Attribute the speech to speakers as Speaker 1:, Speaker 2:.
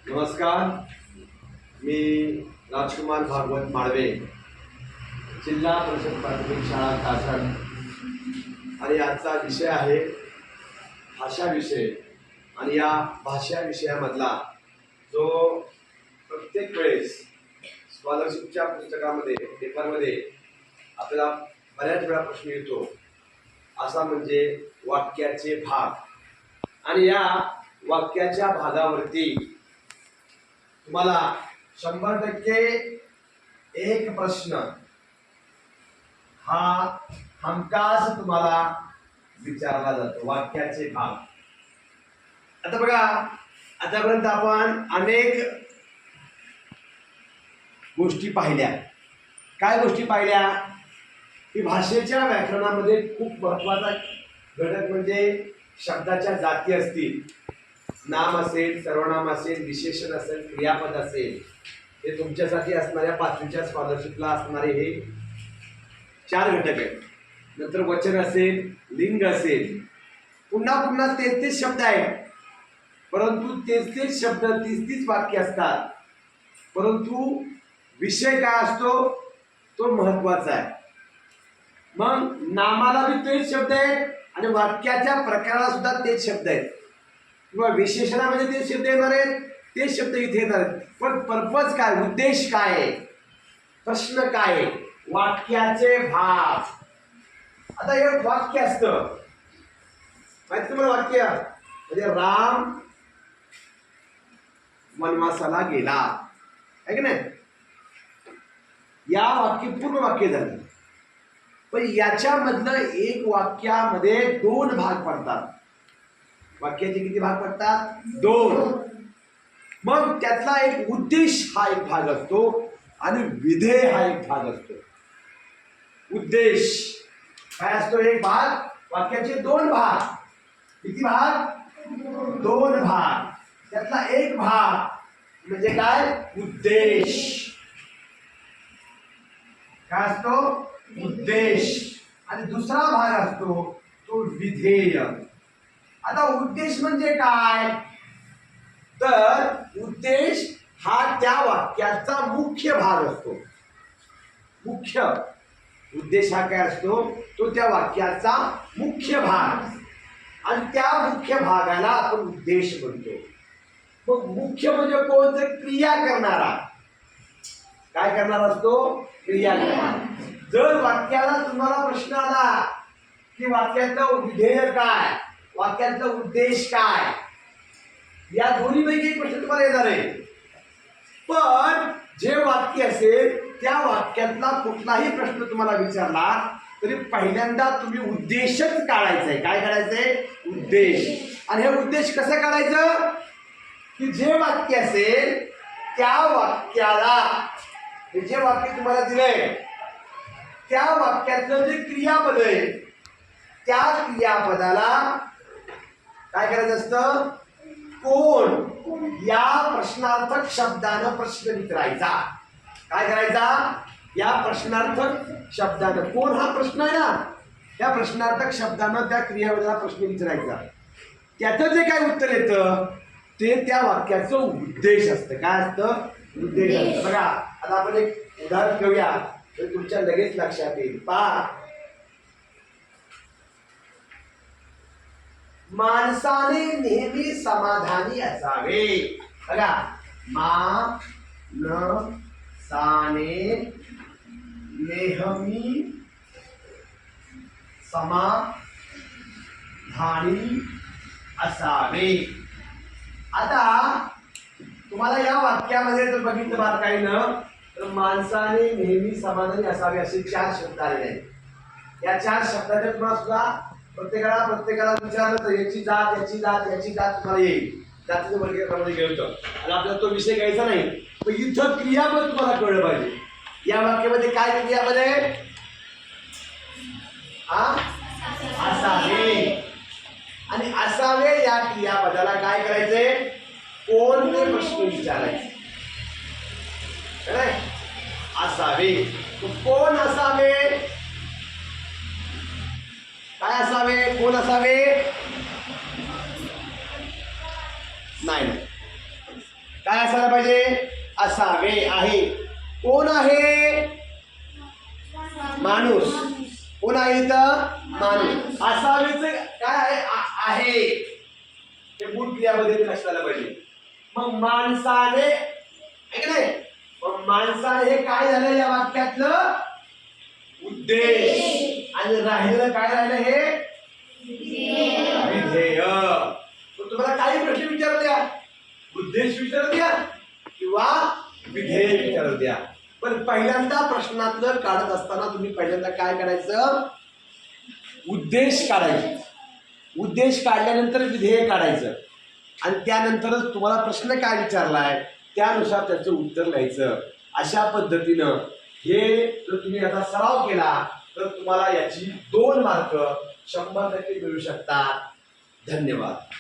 Speaker 1: नमस्कार, मी राजकुमार भागवत माळवे, जिल्हा परिषद प्राथमिक शाळा कासड. आणि आजचा विषय आहे भाषा विषय. आणि या भाषा विषयामधला जो प्रत्येक वेळेस स्कॉलरशिपच्या पुस्तकामध्ये पेपरमध्ये आपल्याला बऱ्याच वेळा प्रश्न येतो, असा म्हणजे वाक्याचे भाग. आणि या वाक्याच्या भागावरती तुम्हाला 100% एक प्रश्न हा हमखास तुम्हाला विचारला जातो. वाक्याचे भाग. आता बघा, आतापर्यंत आपण अनेक गोष्टी पाहिल्या. काय गोष्टी पाहिल्या की भाषेच्या व्याकरणामध्ये खूप महत्त्वाचा घटक म्हणजे शब्दाच्या जाती असतील. नाम असेल, सर्वनाम असेल, विशेषण असेल, क्रियापद असेल. हे तुमच्यासाठी असणाऱ्या 5वीच्या स्कॉलरशिपला असणारे हे 4 घटक आहेत. नंतर वचन असेल, लिंग असेल, पुन्हा पुन्हा 33 शब्द आहेत. परंतु 33 शब्द 30 वाक्य असतात. परंतु विषय काय असतो तो महत्वाचा आहे. मग नामाला बी तेच शब्द आहेत आणि वाक्याच्या प्रकाराला सुद्धा तेच शब्द आहेत, किंवा विशेषणामध्ये ते शब्द येणार आहेत, ते शब्द इथे येणार आहेत. पण पर्पज काय, उद्देश काय आहे, प्रश्न काय आहे? वाक्याचे भाग. आता हे वाक्य असतं माहिती तुम्हाला. वाक्य म्हणजे राम वनवासाला गेला, आहे की नाही? या वाक्य पूर्ण वाक्य झालं. पण याच्यामधलं एक वाक्यामध्ये 2 भाग पडतात. वाक्याचे किती भाग पडतात? 2. मग त्यातला एक उद्देश हा एक भाग असतो आणि विधेय हा एक भाग असतो. उद्देश काय असतो? एक भाग. वाक्याचे 2 भाग. किती भाग? 2 भाग. त्यातला एक भाग म्हणजे काय? उद्देश. काय असतो? उद्देश. आणि दुसरा भाग असतो तो विधेय. आता उद्देश म्हणजे काय? तर उद्देश हा त्या वाक्याचा मुख्य भाग असतो. मुख्य उद्देश हा काय असतो? तो त्या वाक्याचा मुख्य भाग. आणि त्या मुख्य भागाला आपण उद्देश म्हणतो. मग मुख्य म्हणजे कोण? तर क्रिया करणारा. काय करणारा असतो? क्रिया करणारा. जर वाक्याला तुम्हाला प्रश्न आला की वाक्याचं विधेय काय, वाक्याचा उद्देश काय, या दोन्हीपैकी एक प्रश्न तुम्हाला येणार आहे. पण जे वाक्य असेल त्या वाक्यातला कुठलाही प्रश्न तुम्हाला विचारला तरी पहिल्यांदा तुम्ही उद्देशच काढायचा आहे. काय काढायचंय? उद्देश. आणि हे उद्देश कसं काढायचं की जे वाक्य असेल त्या वाक्याला, जे वाक्य तुम्हाला दिलंय त्या वाक्यातलं जे क्रियापद आहे त्या क्रियापदाला काय करायचं असतं? कोण या प्रश्नार्थक शब्दानं प्रश्न विचारायचा. काय करायचा? या प्रश्नार्थक शब्दानं, कोण हा प्रश्न आहे ना, त्या प्रश्नार्थक शब्दानं त्या क्रियापदाला प्रश्न विचारायचा. त्याचं जे काय उत्तर येतं ते त्या वाक्याचं उद्देश असतं. काय असतं? उद्देश असतं. बघा, आता आपण एक उदाहरण घेऊया तर तुमच्या लगेच लक्षात येईल. पहा, माणसाने नेहमी समाधानी असावे. बघा, माणसाने नेहमी समाधानी असावे. आता तुम्हाला या वाक्यामध्ये जर बघितलं बारकाईनं तर माणसाने नेहमी समाधानी असावे असे 4 शब्द आलेले आहेत. या 4 शब्दाच्या तुम्हाला सुद्धा प्रत्येकाला विचारलं तर याची जात, याची जात, याची जात तुम्हाला येईल. जातीच्या वर्गीकरणामध्ये घ्यायचं आणि आपल्याला तो विषय घ्यायचा नाही. पण इथं क्रियापद तुम्हाला कळलं पाहिजे. या वाक्यामध्ये काय क्रियापद आहे? असावे. आणि असावे या क्रियापदाला काय करायचंय? कोणते प्रश्न विचारायचे? असावे. कोण असावे? काय असावे? कोण असावे? नाही. काय असायला पाहिजे? असावे. आहे. कोण आहे? माणूस. कोण आहे इथं? माणूस. असावेच काय आहे? आहे. ते मूळ क्रियामध्ये नसायला पाहिजे. मग माणसाने, आहे का नाही? मग माणसाने हे काय झालं या वाक्यातलं? उद्देश. आणि राहिलं काय राहिलं? हे विधेय. तुम्हाला काही प्रश्न विचारू द्या, उद्देश विचारू द्या किंवा विधेय विचारू द्या, पण पहिल्यांदा प्रश्नातलं काढत असताना तुम्ही पहिल्यांदा काय करायचं? उद्देश काढायचा. उद्देश काढल्यानंतर विधेय काढायचं आणि त्यानंतरच तुम्हाला प्रश्न काय विचारलाय त्यानुसार त्याचं उत्तर लिहायचं. अशा पद्धतीनं हे जर तुम्ही याचा सराव केला तर तुम्हाला याची 2 मार्क 100% मिळू शकतात. धन्यवाद.